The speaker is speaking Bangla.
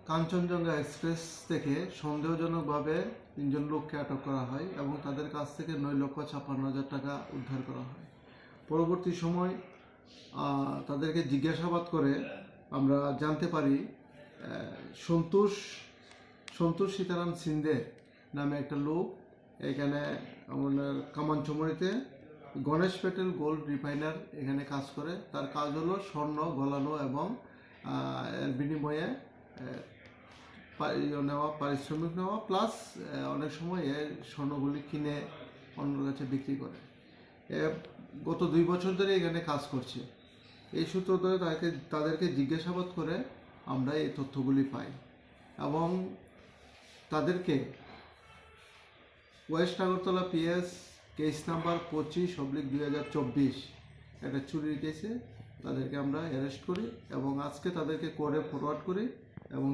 কাঞ্চনজঙ্ঘা এক্সপ্রেস থেকে সন্দেহজনকভাবে 3 জন লোককে আটক করা হয় এবং তাদের কাছ থেকে 9,56,000 টাকা উদ্ধার করা হয়। পরবর্তী সময় তাদেরকে জিজ্ঞাসাবাদ করে আমরা জানতে পারি সন্তোষ সীতারাম সিন্দে নামে একটা লোক এখানে আমাদের কামানচমরিতে গণেশ প্যাটেল গোল্ড রিফাইনার এখানে কাজ করে। তার কাজ হলো স্বর্ণ গলানো এবং এর বিনিময়ে নেওয়া, পারিশ্রমিক নেওয়া, প্লাস অনেক সময় এর স্বর্ণগুলি কিনে অন্যের কাছে বিক্রি করে। গত 2 বছর ধরে এখানে কাজ করছে। এই সূত্র ধরে তাদেরকে জিজ্ঞাসাবাদ করে আমরা এই তথ্যগুলি পাই এবং তাদেরকে West Agartala PS case number 25/2024 একটা চুরির কেসে তাদেরকে আমরা অ্যারেস্ট করি এবং আজকে তাদেরকে কোর্টে ফরওয়ার্ড করি এবং